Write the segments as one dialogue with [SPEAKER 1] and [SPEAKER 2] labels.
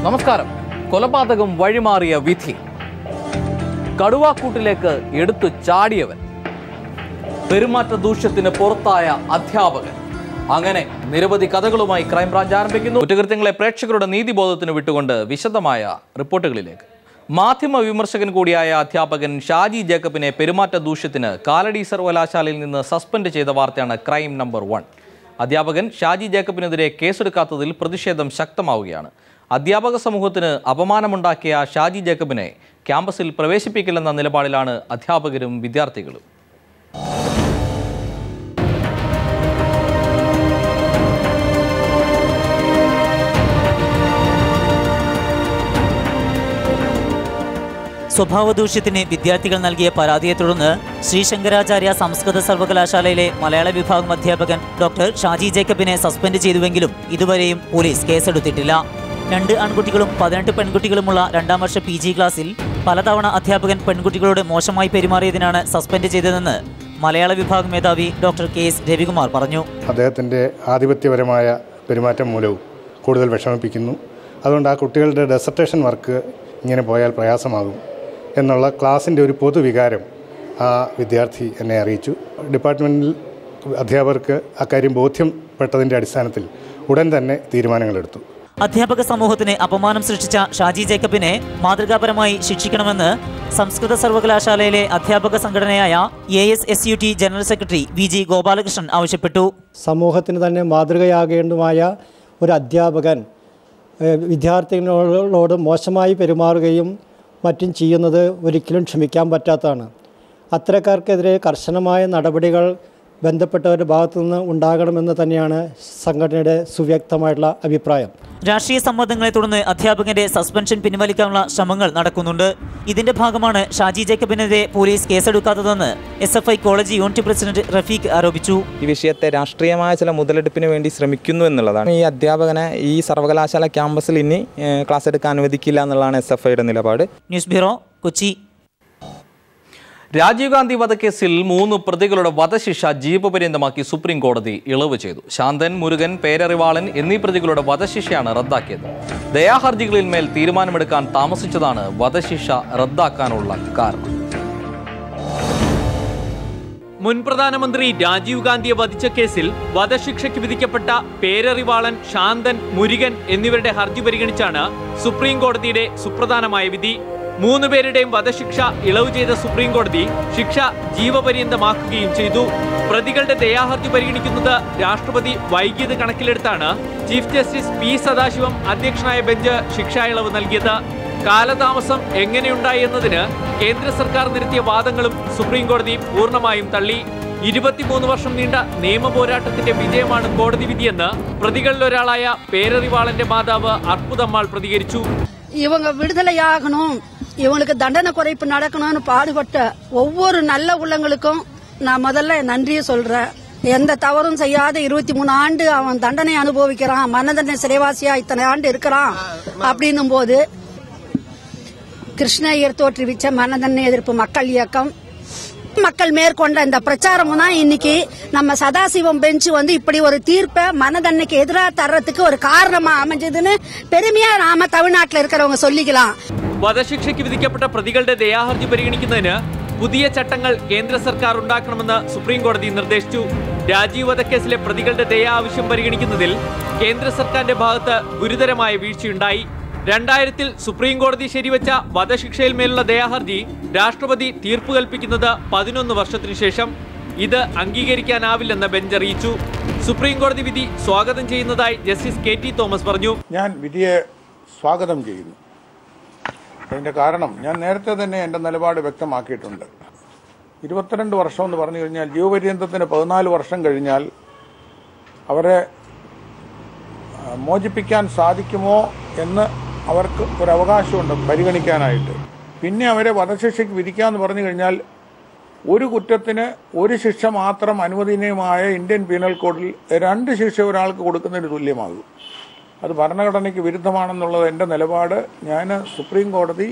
[SPEAKER 1] നമസ്കാരം. കൊലപാതകം വഴിമാറിയ വിധി. കടുവാക്കൂട്ടിലേക്ക് എടുത്തു ചാടിയവൻ, പെരുമാറ്റ ദൂഷ്യത്തിന് പുറത്തായ അധ്യാപകൻ, അങ്ങനെ നിരവധി കഥകളുമായി ക്രൈംബ്രാഞ്ച് ആരംഭിക്കുന്നു. കുറ്റകൃത്യങ്ങളെ പ്രേക്ഷകരുടെ നീതിബോധത്തിന് വിട്ടുകൊണ്ട് വിശദമായ റിപ്പോർട്ടുകളിലേക്ക്. മാധ്യമ വിമർശകൻ കൂടിയായ അധ്യാപകൻ ഷാജി ജേക്കബിനെ പെരുമാറ്റ ദൂഷ്യത്തിന് കാലടി സർവകലാശാലയിൽ നിന്ന് സസ്പെൻഡ് ചെയ്ത വാർത്തയാണ് ക്രൈം നമ്പർ 1. അധ്യാപകൻ ഷാജി ജേക്കബിനെതിരെ കേസെടുക്കാത്തതിൽ പ്രതിഷേധം ശക്തമാവുകയാണ്. അധ്യാപക സമൂഹത്തിന് അപമാനമുണ്ടാക്കിയ ഷാജി ജേക്കബിനെ ക്യാമ്പസിൽ പ്രവേശിപ്പിക്കില്ലെന്ന നിലപാടിലാണ് അധ്യാപകരും വിദ്യാർത്ഥികളും.
[SPEAKER 2] സ്വഭാവദൂഷ്യത്തിന് വിദ്യാർത്ഥികൾ നൽകിയ പരാതിയെ തുടർന്ന് ശ്രീശങ്കരാചാര്യ സംസ്കൃത സർവകലാശാലയിലെ മലയാള വിഭാഗം അധ്യാപകൻ ഡോക്ടർ ഷാജി ജേക്കബിനെ സസ്പെൻഡ് ചെയ്തുവെങ്കിലും ഇതുവരെയും പോലീസ് കേസെടുത്തിട്ടില്ല. 2 ആൺകുട്ടികളും 18 പെൺകുട്ടികളുമുള്ള 2ാം വർഷ PG ക്ലാസ്സിൽ പലതവണ അധ്യാപകൻ പെൺകുട്ടികളോട് മോശമായി പെരുമാറിയതിനാണ് സസ്പെൻഡ് ചെയ്തതെന്ന് മലയാള വിഭാഗം മേധാവി ഡോക്ടർ KS രവികുമാർ പറഞ്ഞു.
[SPEAKER 3] അദ്ദേഹത്തിൻ്റെ ആധിപത്യപരമായ പെരുമാറ്റം മൂലവും കൂടുതൽ വിഷമിപ്പിക്കുന്നു. അതുകൊണ്ട് ആ കുട്ടികളുടെ ഡെസർട്ടേഷൻ വർക്ക് ഇങ്ങനെ പോയാൽ പ്രയാസമാകും എന്നുള്ള ക്ലാസിൻ്റെ ഒരു പൊതുവികാരം ആ വിദ്യാർത്ഥി എന്നെ അറിയിച്ചു. ഡിപ്പാർട്ട്മെൻറ്റിൽ അധ്യാപകർക്ക് അക്കാര്യം ബോധ്യപ്പെട്ടതിൻ്റെ അടിസ്ഥാനത്തിൽ ഉടൻ തന്നെ തീരുമാനങ്ങളെടുത്തു.
[SPEAKER 2] അധ്യാപക സമൂഹത്തിന് അപമാനം സൃഷ്ടിച്ച ഷാജി ജേക്കബിനെ മാതൃകാപരമായി ശിക്ഷിക്കണമെന്ന് സംസ്കൃത സർവകലാശാലയിലെ അധ്യാപക സംഘടനയായ ASSUT general secretary VG Gopalakrishnan ആവശ്യപ്പെട്ടു.
[SPEAKER 4] സമൂഹത്തിന് തന്നെ മാതൃകയാകേണ്ടതുമായ ഒരു അധ്യാപകൻ വിദ്യാർത്ഥികളോട് മോശമായി പെരുമാറുകയും മറ്റും ചെയ്യുന്നത് ഒരിക്കലും ക്ഷമിക്കാൻ പറ്റാത്തതാണ്. അത്തരക്കാർക്കെതിരെ കർശനമായ നടപടികൾ ബന്ധപ്പെട്ടവരുടെ ഭാഗത്തുനിന്ന് ഉണ്ടാകണമെന്ന് തന്നെയാണ് സംഘടനയുടെ സുവ്യക്തമായിട്ടുള്ള അഭിപ്രായം.
[SPEAKER 2] രാഷ്ട്രീയ സമ്മർദ്ദങ്ങളെ തുടർന്ന് അധ്യാപകന്റെ സസ്പെൻഷൻ പിൻവലിക്കാനുള്ള ശ്രമങ്ങൾ നടക്കുന്നുണ്ട്. ഇതിന്റെ ഭാഗമാണ് ഷാജി ജേക്കബിനെതിരെ പോലീസ് കേസെടുക്കാത്തതെന്ന് SFI college unit president Rafeeq ആരോപിച്ചു.
[SPEAKER 5] ഈ വിഷയത്തെ രാഷ്ട്രീയമായ ചില മുതലെടുപ്പിന് വേണ്ടി ശ്രമിക്കുന്നു എന്നുള്ളതാണ്. ഈ അധ്യാപകനെ ഈ സർവകലാശാല ക്യാമ്പസിൽ ഇനി ക്ലാസ് എടുക്കാൻ അനുവദിക്കില്ല എന്നുള്ളതാണ് SFIയുടെ നിലപാട്.
[SPEAKER 2] News bureau, Kochi.
[SPEAKER 1] രാജീവ് ഗാന്ധി വധക്കേസിൽ 3 പ്രതികളുടെ വധശിക്ഷ ജീവപര്യന്തമാക്കി സുപ്രീം കോടതി ഇളവ് ചെയ്തു. ശാന്തൻ, മുരുകൻ, പേരറിവാളൻ എന്നീ പ്രതികളുടെ വധശിക്ഷയാണ് റദ്ദാക്കിയത്. ദയാഹർജികളിന്മേൽ തീരുമാനമെടുക്കാൻ താമസിച്ചതാണ് വധശിക്ഷ റദ്ദാക്കാനുള്ള കാരണം.
[SPEAKER 6] മുൻ പ്രധാനമന്ത്രി രാജീവ് ഗാന്ധിയെ വധിച്ച കേസിൽ വധശിക്ഷയ്ക്ക് വിധിക്കപ്പെട്ട പേരറിവാളൻ, ശാന്തൻ, മുരുകൻ എന്നിവരുടെ ഹർജി പരിഗണിച്ചാണ് സുപ്രീം കോടതിയുടെ സുപ്രധാനമായ വിധി. 3 പേരുടെയും വധശിക്ഷ ഇളവ് ചെയ്ത സുപ്രീം കോടതി ശിക്ഷ ജീവപര്യന്തമാക്കുകയും ചെയ്തു. പ്രതികളുടെ ദയാഹർജി പരിഗണിക്കുന്നത് രാഷ്ട്രപതി വൈകിയത് കണക്കിലെടുത്താണ് ചീഫ് ജസ്റ്റിസ് P സദാശിവം അധ്യക്ഷനായ ബെഞ്ച് ശിക്ഷാ ഇളവ് നൽകിയത്. കാലതാമസം എങ്ങനെയുണ്ടായി എന്നതിന് കേന്ദ്ര സർക്കാർ നിരത്തിയ വാദങ്ങളും സുപ്രീം കോടതി പൂർണ്ണമായും തള്ളി. 23 വർഷം നീണ്ട നിയമ പോരാട്ടത്തിന്റെ വിജയമാണ് കോടതി വിധിയെന്ന് പ്രതികളിലൊരാളായ പേരറിവാളന്റെ മാതാവ് അർപ്പുതമ്മാൾ പ്രതികരിച്ചു.
[SPEAKER 7] இவங்க விடுதலையாகணும், இவங்களுக்கு தண்டனை குறைப்பு நடக்கணும்னு பாடுபட்ட ஒவ்வொரு நல்ல உள்ளங்களுக்கும் நான் முதல்ல நன்றியை சொல்றேன். எந்த தவறும் செய்யாத 23 ஆண்டு அவன் தண்டனை அனுபவிக்கிறான், மரண தண்டனை சிறைவாசியா இத்தனை ஆண்டு இருக்கிறான் அப்படின்னும் போது கிருஷ்ணய்யர் தோற்றுவிச்ச மரண தண்டனை எதிர்ப்பு மக்கள் இயக்கம், மக்கள் மேற்கொண்ட இந்த பிரச்சாரமும் தான் இன்னைக்கு நம்ம சதாசிவம் பெஞ்ச் இப்படி ஒரு தீர்ப்பை மனதன்னைக்கு எதிராக தர்றதுக்கு ஒரு காரணமா அமைஞ்சதுன்னு பெருமையா நாம தமிழ்நாட்டில் இருக்கிறவங்க சொல்லிக்கலாம்.
[SPEAKER 6] വധശിക്ഷയ്ക്ക് വിധിക്കപ്പെട്ട പ്രതികളുടെ ദയാഹർജി പരിഗണിക്കുന്നതിന് പുതിയ ചട്ടങ്ങൾ കേന്ദ്ര സർക്കാർ ഉണ്ടാക്കണമെന്ന് സുപ്രീം കോടതി നിർദ്ദേശിച്ചു. രാജീവ് വധക്കേസിലെ പ്രതികളുടെ ദയാ ആവശ്യം പരിഗണിക്കുന്നതിൽ കേന്ദ്ര സർക്കാരിന്റെ ഭാഗത്ത് ഗുരുതരമായ വീഴ്ചയുണ്ടായി. 2000-ൽ സുപ്രീം കോടതി ശരിവെച്ച വധശിക്ഷയിൽ മേലുള്ള ദയാഹർജി രാഷ്ട്രപതി തീർപ്പ് കൽപ്പിക്കുന്നത് 11 വർഷത്തിനു ശേഷം. ഇത് അംഗീകരിക്കാനാവില്ലെന്ന് ബെഞ്ച് അറിയിച്ചു. സുപ്രീം കോടതി വിധി സ്വാഗതം ചെയ്യുന്നതായി ജസ്റ്റിസ് KT തോമസ് പറഞ്ഞു.
[SPEAKER 8] ഞാൻ വിധിയെ സ്വാഗതം ചെയ്യുന്നു. അതിൻ്റെ കാരണം ഞാൻ നേരത്തെ തന്നെ എൻ്റെ നിലപാട് വ്യക്തമാക്കിയിട്ടുണ്ട്. 22 വർഷം എന്ന് പറഞ്ഞു കഴിഞ്ഞാൽ ജീവപര്യന്തത്തിന് 14 വർഷം കഴിഞ്ഞാൽ അവരെ മോചിപ്പിക്കാൻ സാധിക്കുമോ എന്ന് അവർക്ക് ഒരു അവകാശമുണ്ട് പരിഗണിക്കാനായിട്ട്. പിന്നെ അവരെ വധശിക്ഷയ്ക്ക് വിധിക്കാമെന്ന് പറഞ്ഞു കഴിഞ്ഞാൽ ഒരു കുറ്റത്തിന് 1 ശിക്ഷ മാത്രം അനുവദനീയമായ ഇന്ത്യൻ പീനൽ കോഡിൽ 2 ശിക്ഷ ഒരാൾക്ക് കൊടുക്കുന്നതിന് തുല്യമാകും. അത് ഭരണഘടനയ്ക്ക് വിരുദ്ധമാണെന്നുള്ളത് എൻ്റെ നിലപാട്. ഞാൻ സുപ്രീം കോടതി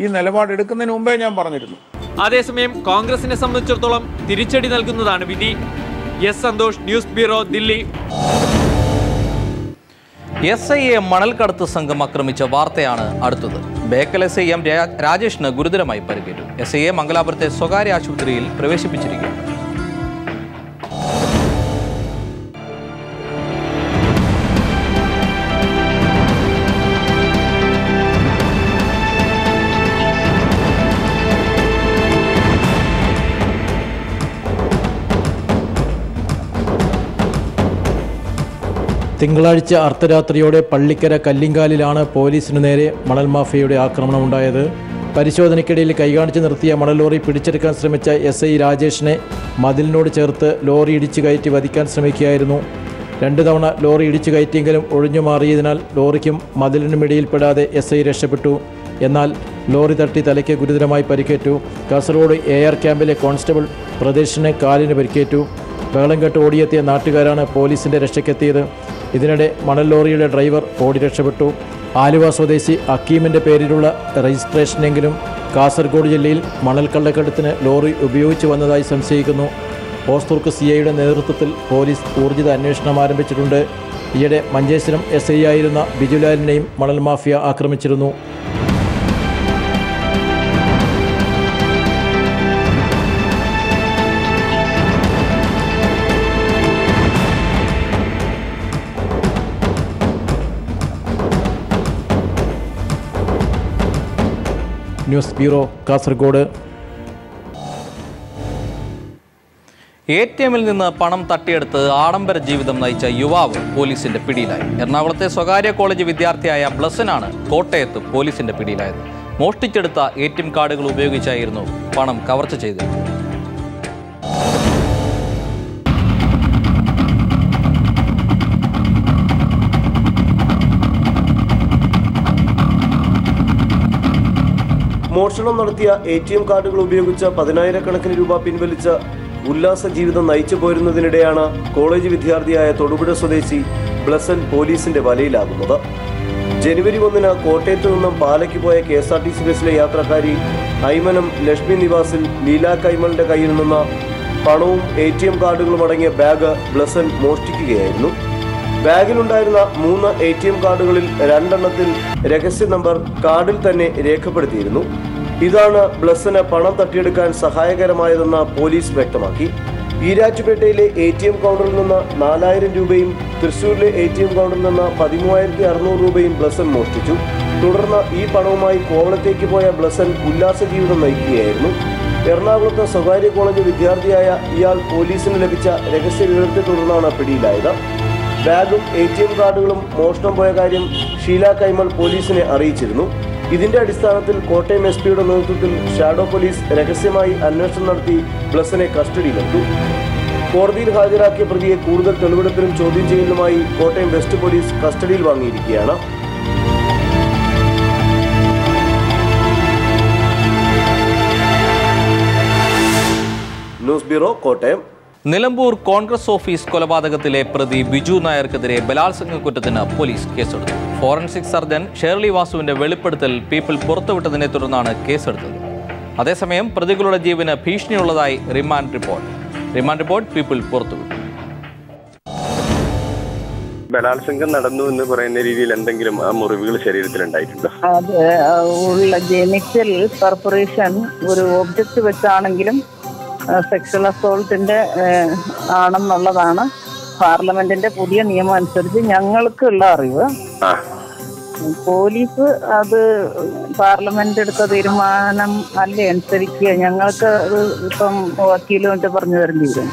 [SPEAKER 8] ഈ നിലപാടെടുക്കുന്നതിന് മുമ്പേ ഞാൻ പറഞ്ഞിരുന്നു.
[SPEAKER 6] അതേസമയം കോൺഗ്രസിനെ സംബന്ധിച്ചിടത്തോളം തിരിച്ചടി നൽകുന്നതാണ് വിധി. S Santhosh, news bureau, Delhi.
[SPEAKER 1] SIA മണൽക്കടത്ത് സംഘം ആക്രമിച്ച വാർത്തയാണ് അടുത്തത്. ബേക്കൽ SIM രാജേഷിന് ഗുരുതരമായി പരിക്കേറ്റു. SIA മംഗലാപുരത്തെ സ്വകാര്യ ആശുപത്രിയിൽ പ്രവേശിപ്പിച്ചിരിക്കുകയാണ്.
[SPEAKER 9] തിങ്കളാഴ്ച അർദ്ധരാത്രിയോടെ പള്ളിക്കര കല്ലിങ്കാലിലാണ് പോലീസിനു നേരെ മണൽ മാഫിയയുടെ ആക്രമണമുണ്ടായത്. പരിശോധനയ്ക്കിടയിൽ കൈകാണിച്ച് നിർത്തിയ മണൽ ലോറി പിടിച്ചെടുക്കാൻ ശ്രമിച്ച SI രാജേഷിനെ മതിലിനോട് ചേർത്ത് ലോറി ഇടിച്ചു കയറ്റി വധിക്കാൻ ശ്രമിക്കുകയായിരുന്നു. 2 തവണ ലോറി ഇടിച്ചു കയറ്റിയെങ്കിലും ഒഴിഞ്ഞു മാറിയതിനാൽ ലോറിക്കും മതിലിനുമിടയിൽപ്പെടാതെ SI രക്ഷപ്പെട്ടു. എന്നാൽ ലോറി തട്ടി തലയ്ക്ക് ഗുരുതരമായി പരിക്കേറ്റു. കാസർഗോഡ് AR ക്യാമ്പിലെ കോൺസ്റ്റബിൾ പ്രദേശിന് കാലിന് പരിക്കേറ്റു. ബഹളം കേട്ട് ഓടിയെത്തിയ നാട്ടുകാരാണ് പോലീസിൻ്റെ രക്ഷയ്ക്കെത്തിയത്. ഇതിനിടെ മണൽ ലോറിയുടെ ഡ്രൈവർ ഓടി രക്ഷപ്പെട്ടു. ആലുവ സ്വദേശി അക്കീമിൻ്റെ പേരിലുള്ള രജിസ്ട്രേഷനെങ്കിലും കാസർഗോഡ് ജില്ലയിൽ മണൽ കള്ളക്കടത്തിന് ലോറി ഉപയോഗിച്ചു വന്നതായി സംശയിക്കുന്നു. ഓസ്തൂർക്ക് CIയുടെ നേതൃത്വത്തിൽ പോലീസ് ഊർജിത അന്വേഷണം ആരംഭിച്ചിട്ടുണ്ട്. ഈയിടെ മഞ്ചേശ്വരം SI ആയിരുന്ന ബിജുലാലിനെയും മണൽ മാഫിയ ആക്രമിച്ചിരുന്നു. News bureau, Kasaragod.
[SPEAKER 1] ATMിൽ നിന്ന് പണം തട്ടിയെടുത്ത് ആഡംബര ജീവിതം നയിച്ച യുവാവ് പോലീസിന്റെ പിടിയിലായി. എറണാകുളത്തെ സ്വകാര്യ കോളേജ് വിദ്യാർത്ഥിയായ ബ്ലസനാണ് കോട്ടയത്ത് പോലീസിന്റെ പിടിയിലായത്. മോഷ്ടിച്ചെടുത്ത ATM കാർഡുകൾ ഉപയോഗിച്ചായിരുന്നു പണം കവർച്ച ചെയ്തത്.
[SPEAKER 10] മോഷണം നടത്തിയ ATM കാർഡുകൾ ഉപയോഗിച്ച 10,000-കണക്കിന് രൂപ പിൻവലിച്ച ഉല്ലാസ ജീവിതം നയിച്ചു പോരുന്നതിനിടെയാണ് കോളേജ് വിദ്യാർത്ഥിയായ തൊടുപുഴ സ്വദേശി ബ്ലസൻ പോലീസിന്റെ വലയിലാകുന്നത്. ജനുവരി 1 കോട്ടയത്തു നിന്നും പാലയ്ക്ക് പോയ KSRTC ബസ്സിലെ യാത്രക്കാരി ഐമനം ലക്ഷ്മി നിവാസിൽ ലീല കൈമളിന്റെ കയ്യിൽ നിന്ന് പണവും ATM കാർഡുകളും അടങ്ങിയ ബാഗ് ബ്ലസൻ മോഷ്ടിക്കുകയായിരുന്നു. ബാഗിലുണ്ടായിരുന്ന 3 ATM കാർഡുകളിൽ 2 എണ്ണത്തിൽ രഹസ്യ നമ്പർ കാർഡിൽ തന്നെ രേഖപ്പെടുത്തിയിരുന്നു. ഇതാണ് ബ്ലസന് പണം തട്ടിയെടുക്കാൻ സഹായകരമായതെന്ന് പോലീസ് വ്യക്തമാക്കി. ഈരാറ്റുപേട്ടയിലെ ATM കൗണ്ടറിൽ നിന്ന് 4,000 രൂപയും തൃശൂരിലെ ATM കൗണ്ടറിൽ നിന്ന് 13,600 രൂപയും ബ്ലസൻ മോഷ്ടിച്ചു. തുടർന്ന് ഈ പണവുമായി കോവളത്തേക്ക് പോയ ബ്ലസൻ ഉല്ലാസ ജീവിതം നയിക്കുകയായിരുന്നു. എറണാകുളത്ത് സ്വകാര്യ കോളേജ് വിദ്യാർത്ഥിയായ ഇയാൾ പോലീസിന് ലഭിച്ച രഹസ്യ വിവരത്തെ തുടർന്നാണ് പിടിയിലായത്. ബാഗും ATM കാർഡുകളും മോഷണം പോയ കാര്യം ഷീല കൈമൾ പോലീസിനെ അറിയിച്ചിരുന്നു. ഇതിന്റെ അടിസ്ഥാനത്തിൽ കോട്ടയം SPയുടെ നേതൃത്വത്തിൽ ഷാഡോ പോലീസ് രഹസ്യമായി അന്വേഷണം നടത്തി ബ്ലസനെ കസ്റ്റഡിയിലെടുത്തു. കോടതിയിൽ ഹാജരാക്കിയ പ്രതിയെ കൂടുതൽ തെളിവെടുപ്പിനും ചോദ്യം ചെയ്യലുമായി കോട്ടയം വെസ്റ്റ് പോലീസ് കസ്റ്റഡിയിൽ വാങ്ങിയിരിക്കുകയാണ്. News bureau, Kottayam.
[SPEAKER 1] Nilambur Congress office കൊലപാതകത്തിലെ പ്രതി ബിജു നായർക്കെതിരെ ബലാത്സംഗ കുറ്റത്തിന് പോലീസ് കേസെടുത്തു. ഫോറൻസിക് സർജൻ ഷേർലി വാസുവിന്റെ വെളിപ്പെടുത്തൽ പീപ്പിൾ പുറത്തുവിട്ടതിനെ തുടർന്നാണ് കേസെടുത്തത്. അതേസമയം പ്രതികളുടെ ജീവന് ഭീഷണിയുള്ളതായി റിമാൻഡ് റിപ്പോർട്ട് പീപ്പിൾ പുറത്തുവിട്ടു.
[SPEAKER 11] ബലാത്സംഗം നടന്നു എന്ന് പറയുന്ന രീതിയിൽ എന്തെങ്കിലും മുറിവുകൾ ശരീരത്തിൽ ഉണ്ടായിട്ടുണ്ടോ?
[SPEAKER 12] അത് ഉള്ള ജെനിറ്റൽ പെർഫറേഷൻ ഒരു ഒബ്ജക്റ്റ് വെച്ചാണെങ്കിലും സെക്ഷൽ അസോൾട്ടിന്റെ ആണെന്നുള്ളതാണ് പാർലമെന്റിന്റെ പുതിയ നിയമം അനുസരിച്ച് ഞങ്ങൾക്കുള്ള അറിവ്. പോലീസ് അത് പാർലമെന്റ് എടുത്ത തീരുമാനം അല്ലേ അനുസരിക്കുക. ഞങ്ങൾക്ക് അത് ഇപ്പം വക്കീലുമായിട്ട് പറഞ്ഞു തരേണ്ടി വരും.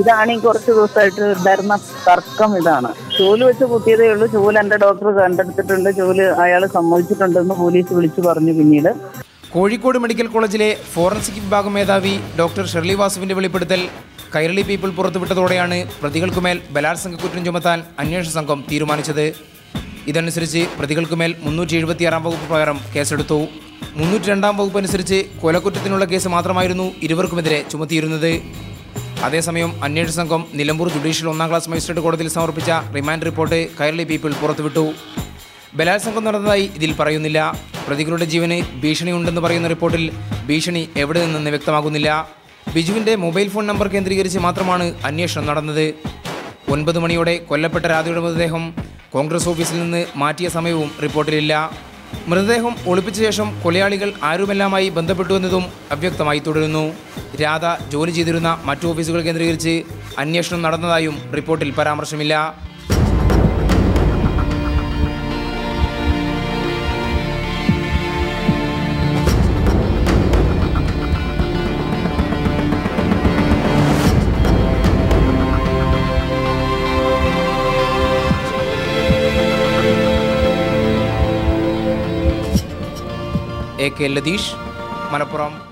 [SPEAKER 12] ഇതാണ് ഈ കുറച്ച് ദിവസമായിട്ട് ഉണ്ടായിരുന്ന തർക്കം. ഇതാണ് ചൂല് വെച്ച് കുത്തിയതേ ഉള്ളൂ. ചൂല് എൻ്റെ ഡോക്ടർ കണ്ടെടുത്തിട്ടുണ്ട്. ചൂല് അയാൾ സമ്മതിച്ചിട്ടുണ്ടെന്ന് പോലീസ് വിളിച്ചു പറഞ്ഞു. പിന്നീട്
[SPEAKER 13] കോഴിക്കോട് മെഡിക്കൽ കോളേജിലെ ഫോറൻസിക് വിഭാഗം മേധാവി ഡോക്ടർ ഷെർലി വാസുവിന്റെ വെളിപ്പെടുത്തൽ കൈരളി പീപ്പിൾ പുറത്തുവിട്ടതോടെയാണ് പ്രതികൾക്കുമേൽ ബലാത്സംഗ കുറ്റം ചുമത്താൻ അന്വേഷണ സംഘം തീരുമാനിച്ചത്. ഇതനുസരിച്ച് പ്രതികൾക്കുമേൽ 376 വകുപ്പ് പ്രകാരം കേസെടുത്തു. 302 വകുപ്പ് അനുസരിച്ച് കൊലക്കുറ്റത്തിനുള്ള കേസ് മാത്രമായിരുന്നു ഇരുവർക്കുമെതിരെ ചുമത്തിയിരുന്നത്. അതേസമയം അന്വേഷണ സംഘം നിലമ്പൂർ ജുഡീഷ്യൽ 1ാം ക്ലാസ് മജിസ്ട്രേറ്റ് കോടതിയിൽ സമർപ്പിച്ച റിമാൻഡ് റിപ്പോർട്ട് കൈരളി പീപ്പിൾ പുറത്തുവിട്ടു. ബലാത്സംഗം നടന്നതായി ഇതിൽ പറയുന്നില്ല. പ്രതികളുടെ ജീവന് ഭീഷണിയുണ്ടെന്ന് പറയുന്ന റിപ്പോർട്ടിൽ ഭീഷണി എവിടെ നിന്നെന്ന് വ്യക്തമാകുന്നില്ല. ബിജുവിൻ്റെ മൊബൈൽ ഫോൺ നമ്പർ കേന്ദ്രീകരിച്ച് മാത്രമാണ് അന്വേഷണം നടന്നത്. 9 മണിയോടെ കൊല്ലപ്പെട്ട രാധയുടെ മൃതദേഹം കോൺഗ്രസ് ഓഫീസിൽ നിന്ന് മാറ്റിയ സമയവും റിപ്പോർട്ടിലില്ല. മൃതദേഹം ഒളിപ്പിച്ച ശേഷം കൊലയാളികൾ ആരുമെല്ലാമായി ബന്ധപ്പെട്ടുവെന്നതും അവ്യക്തമായി തുടരുന്നു. രാധ ജോലി ചെയ്തിരുന്ന മറ്റു ഓഫീസുകൾ കേന്ദ്രീകരിച്ച് അന്വേഷണം നടന്നതായും റിപ്പോർട്ടിൽ പരാമർശമില്ല. AK ലതീഷ്, മലപ്പുറം.